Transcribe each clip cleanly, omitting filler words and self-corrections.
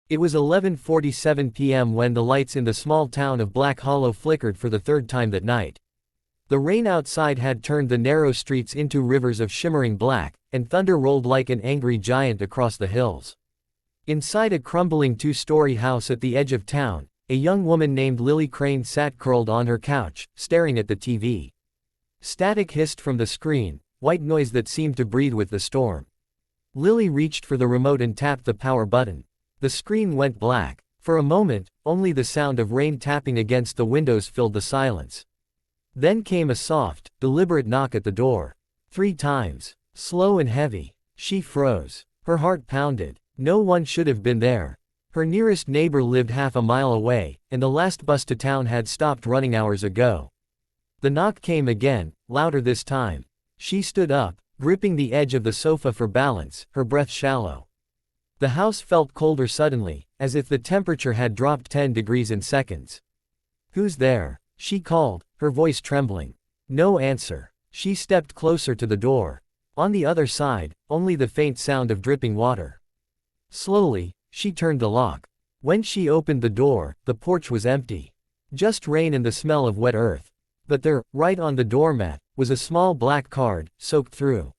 It was 11:47 p.m. when the lights in the small town of Black Hollow flickered for the third time that night. The rain outside had turned the narrow streets into rivers of shimmering black, and thunder rolled like an angry giant across the hills. Inside a crumbling two-story house at the edge of town, a young woman named Lily Crane sat curled on her couch, staring at the TV. Static hissed from the screen, white noise that seemed to breathe with the storm. Lily reached for the remote and tapped the power button. The screen went black. For a moment, only the sound of rain tapping against the windows filled the silence. Then came a soft, deliberate knock at the door. 3 times. Slow and heavy. She froze. Her heart pounded. No one should have been there. Her nearest neighbor lived half a mile away, and the last bus to town had stopped running hours ago. The knock came again, louder this time. She stood up, gripping the edge of the sofa for balance, her breath shallow. The house felt colder suddenly, as if the temperature had dropped 10 degrees in seconds. "Who's there?" she called, her voice trembling. No answer. She stepped closer to the door. On the other side, only the faint sound of dripping water. Slowly, she turned the lock. When she opened the door, the porch was empty. Just rain and the smell of wet earth. But there, right on the doormat, was a small black card, soaked through.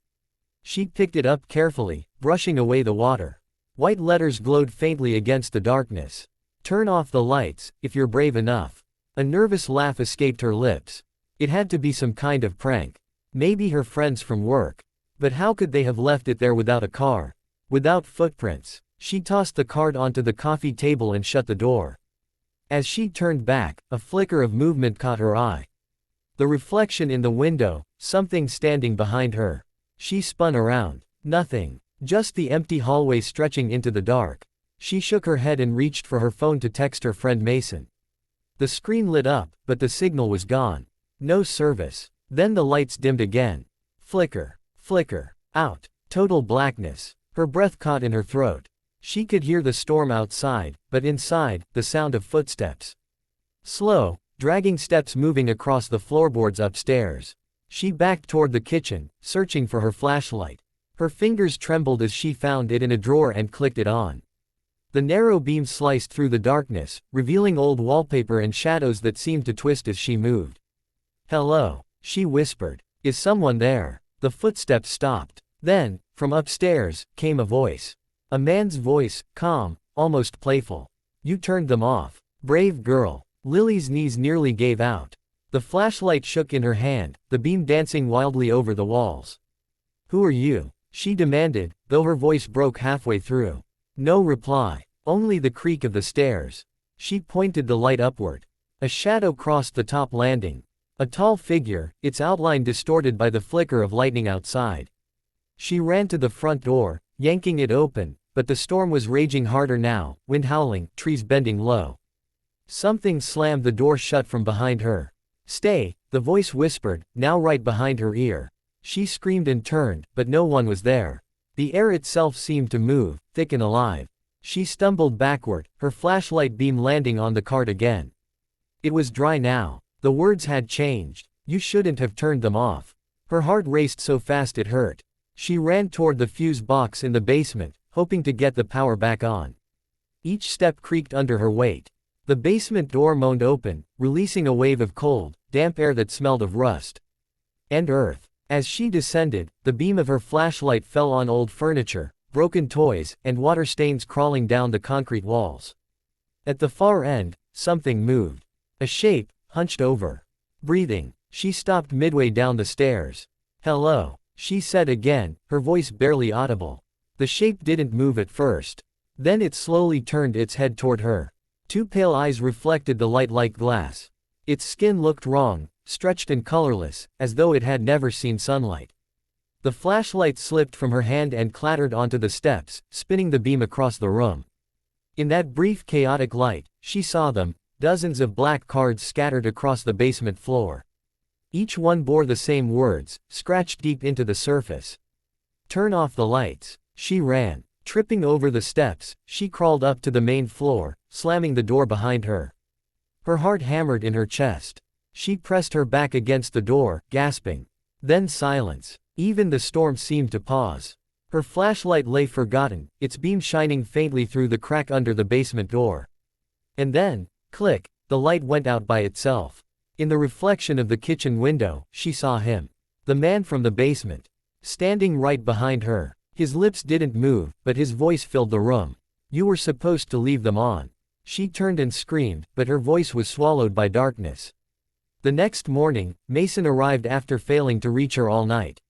She picked it up carefully, brushing away the water. White letters glowed faintly against the darkness. "Turn off the lights, if you're brave enough." A nervous laugh escaped her lips. It had to be some kind of prank. Maybe her friends from work. But how could they have left it there without a car? Without footprints? She tossed the card onto the coffee table and shut the door. As she turned back, a flicker of movement caught her eye. The reflection in the window, something standing behind her. She spun around. Nothing. Just the empty hallway stretching into the dark. She shook her head and reached for her phone to text her friend Mason. The screen lit up, but the signal was gone. No service. Then the lights dimmed again. Flicker. Flicker. Out. Total blackness. Her breath caught in her throat. She could hear the storm outside, but inside, the sound of footsteps. Slow, dragging steps moving across the floorboards upstairs. She backed toward the kitchen, searching for her flashlight. Her fingers trembled as she found it in a drawer and clicked it on. The narrow beam sliced through the darkness, revealing old wallpaper and shadows that seemed to twist as she moved. "Hello," she whispered. "Is someone there?" The footsteps stopped. Then, from upstairs, came a voice. A man's voice, calm, almost playful. "You turned them off. Brave girl." Lily's knees nearly gave out. The flashlight shook in her hand, the beam dancing wildly over the walls. "Who are you?" she demanded, though her voice broke halfway through. No reply. Only the creak of the stairs. She pointed the light upward. A shadow crossed the top landing. A tall figure, its outline distorted by the flicker of lightning outside. She ran to the front door, yanking it open, but the storm was raging harder now, wind howling, trees bending low. Something slammed the door shut from behind her. "Stay," the voice whispered, now right behind her ear. She screamed and turned, but no one was there. The air itself seemed to move, thick and alive. She stumbled backward, her flashlight beam landing on the card again. It was dry now. The words had changed. "You shouldn't have turned them off." Her heart raced so fast it hurt. She ran toward the fuse box in the basement, hoping to get the power back on. Each step creaked under her weight. The basement door moaned open, releasing a wave of cold, damp air that smelled of rust and earth. As she descended, the beam of her flashlight fell on old furniture, broken toys, and water stains crawling down the concrete walls. At the far end, something moved. A shape, hunched over. Breathing. She stopped midway down the stairs. "Hello," she said again, her voice barely audible. The shape didn't move at first. Then it slowly turned its head toward her. 2 pale eyes reflected the light like glass. Its skin looked wrong, stretched and colorless, as though it had never seen sunlight. The flashlight slipped from her hand and clattered onto the steps, spinning the beam across the room. In that brief chaotic light, she saw them, dozens of black cards scattered across the basement floor. Each one bore the same words, scratched deep into the surface. "Turn off the lights." She ran. Tripping over the steps, she crawled up to the main floor, slamming the door behind her. Her heart hammered in her chest. She pressed her back against the door, gasping. Then silence. Even the storm seemed to pause. Her flashlight lay forgotten, its beam shining faintly through the crack under the basement door. And then, click, the light went out by itself. In the reflection of the kitchen window, she saw him. The man from the basement. Standing right behind her. His lips didn't move, but his voice filled the room. "You were supposed to leave them on." She turned and screamed, but her voice was swallowed by darkness. The next morning, Mason arrived after failing to reach her all night.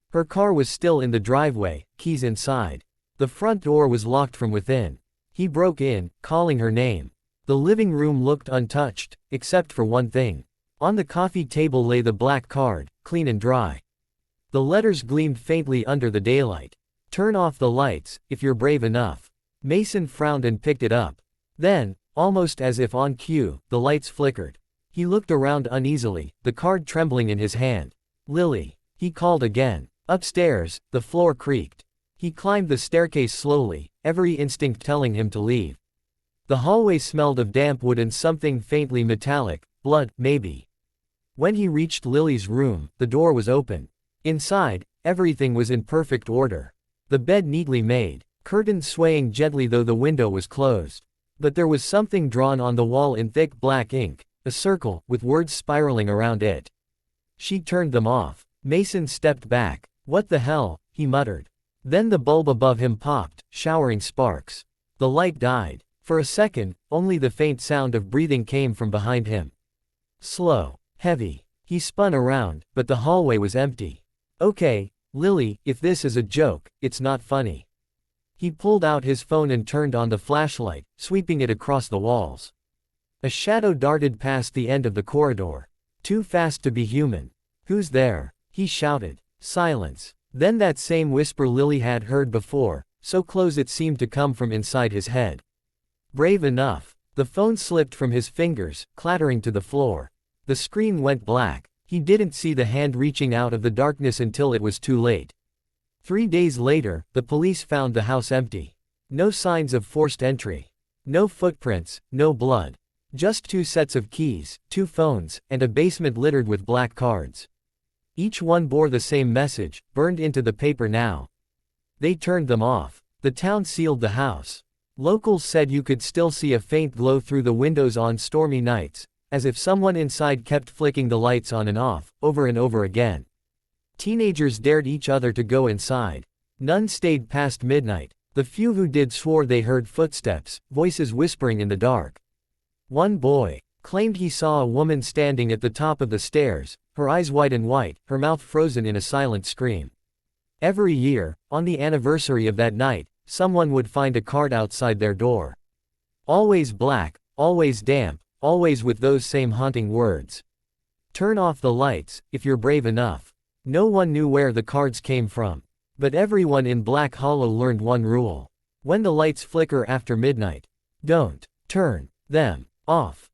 Her car was still in the driveway, keys inside. The front door was locked from within. He broke in, calling her name. The living room looked untouched, except for one thing. On the coffee table lay the black card, clean and dry. The letters gleamed faintly under the daylight. "Turn off the lights, if you're brave enough." Mason frowned and picked it up. Then, almost as if on cue, the lights flickered. He looked around uneasily, the card trembling in his hand. "Lily." He called again. Upstairs, the floor creaked. He climbed the staircase slowly, every instinct telling him to leave. The hallway smelled of damp wood and something faintly metallic, blood, maybe. When he reached Lily's room, the door was open. Inside, everything was in perfect order. The bed neatly made, curtains swaying gently though the window was closed. But there was something drawn on the wall in thick black ink, a circle, with words spiraling around it. She turned them off. Mason stepped back. "What the hell?" he muttered. Then the bulb above him popped, showering sparks. The light died. For a second, only the faint sound of breathing came from behind him. Slow. Heavy. He spun around, but the hallway was empty. "Okay, Lily, if this is a joke, it's not funny." He pulled out his phone and turned on the flashlight, sweeping it across the walls. A shadow darted past the end of the corridor. Too fast to be human. "Who's there?" he shouted. Silence. Then that same whisper Lily had heard before, so close it seemed to come from inside his head. "Brave enough." The phone slipped from his fingers, clattering to the floor. The screen went black. He didn't see the hand reaching out of the darkness until it was too late. 3 days later, the police found the house empty. No signs of forced entry. No footprints, no blood. Just 2 sets of keys, 2 phones, and a basement littered with black cards. Each one bore the same message, burned into the paper now. They turned them off. The town sealed the house. Locals said you could still see a faint glow through the windows on stormy nights, as if someone inside kept flicking the lights on and off, over and over again. Teenagers dared each other to go inside. None stayed past midnight. The few who did swore they heard footsteps, voices whispering in the dark. One boy claimed he saw a woman standing at the top of the stairs, her eyes white and white, her mouth frozen in a silent scream. Every year, on the anniversary of that night, someone would find a card outside their door. Always black, always damp, always with those same haunting words. "Turn off the lights, if you're brave enough." No one knew where the cards came from. But everyone in Black Hollow learned one rule. When the lights flicker after midnight, don't turn them off.